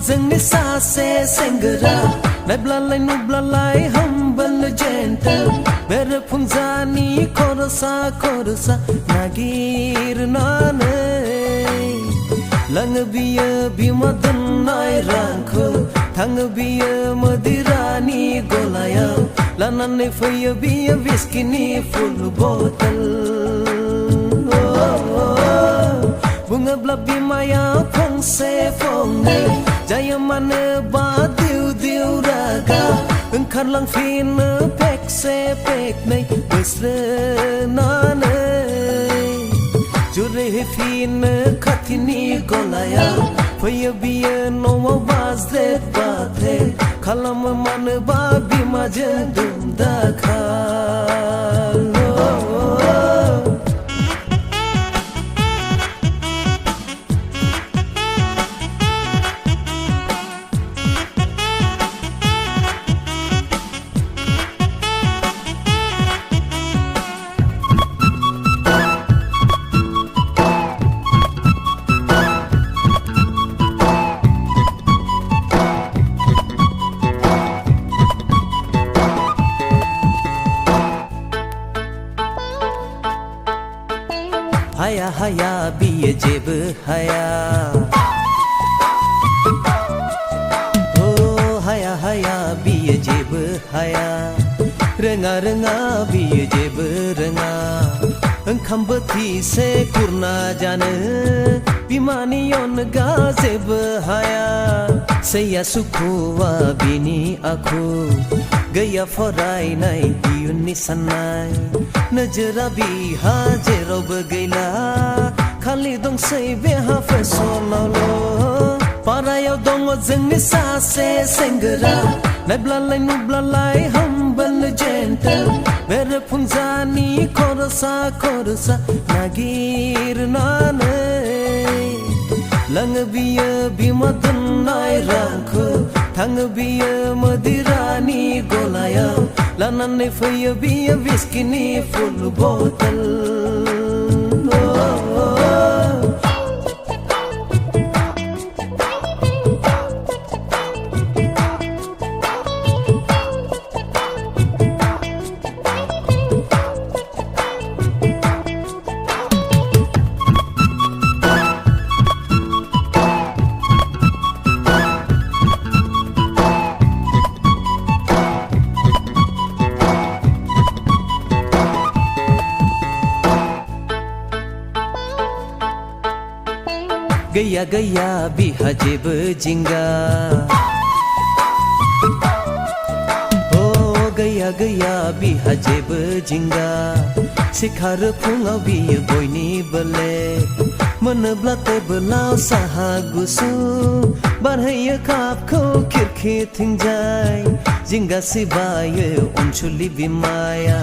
जोंनि सासे सेंग्रा नायब्लालाय नुब्लालाय हामबोल जेन्टेल बेरेफुंजानि खर'सा खर'सा नागिरनानै लाङो बियो बिमा दोननाय रांखौ थाङो बियो मदिरानि गलायाव लानानै फैयो बियो विस्किनि फुल बटल बुङोब्ला बिमाया फंसे फंनै जायो मानो बा दिउ दिउ रागा ओंखारलांफिनो पेकसे पेकनै बोस्रोनानै जुरिहैफिनो खाथिनि गलायाव फैयो बियो न'आव बाज्लेद बाथ्रेद खालामो मानोबा बिमाजों दुम दाखाल हाया हाया बियो जेबो हाया ओ हाया हाया बियो जेबो हाया रोङा रोङा बियो जेबो रोङा ओंखाम बोथिसे खुरना जानो बिमानि अनगा जेबो हाया सैया सुखुवा बिनि आखु गैया फरायनाय इयुननि साननाय नोजोरा बिहा जेरावबो गैला खालि दंसै बेहा फेसनावल' पारायाव दङ जोंनि सासे सेंग्रा नायब्लालाय नुब्लालाय हामबोल जेन्टेल बेरेफुंजानि खर'सा खर'सा नागिरनानै लाङो बियो बिमा दोननाय रांखौ थाङो बियो मदिरानि गलायाव लानानै फैयो बियो विस्किनि फुल बटल गैया गैया बिहा जेबो जिंगा ओ गैया गैया बिहा जेबो जिंगा सिखारो फुङाव बियो बयनिबो लेट मोनोब्ला टेबोलाव साहा गुसु बारहैयो कापखौ खिरखिथिंजाय जिंगा सिबायो अनसुलि बिमाया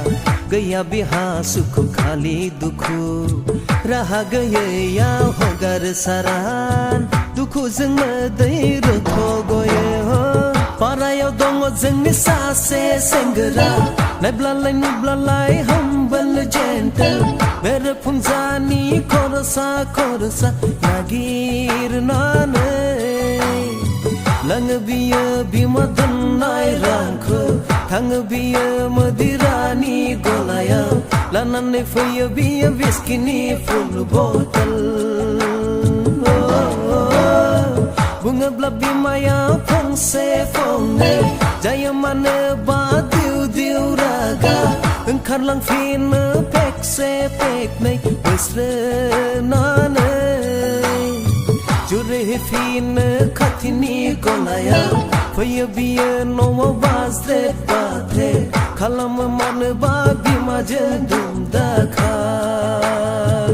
गैया बिहा सुखु खालि दुखु राहा गैयैयाव हगार सारान दुखुजों मोदै रोथ गयो पारायाव दङ जोंनि सासे सेंग्रा नायब्लालाय नुब्लालाय हामबोल जेन्टेल बेरेफुंजानि खर'सा खर'सा नागिरनानै लाङो बियो बिमा दोननाय रांखौ थाङो बियो मदिरानि गलायाव लानानै फैयो बियो विस्किनि फुल बटल बुङोब्ला बिमाया फंसे फंनै जायो मानो बा दिउ दिउ रागा ओंखारलांफिनो पेकसे पेकनै बोस्रोनानै जुरिहैफिनो खाथिनि गलायाव फैयो बियो न'आव बाज्लेद बाथ्रेद खालामो मानोबा बिमाजों दुम दाखाल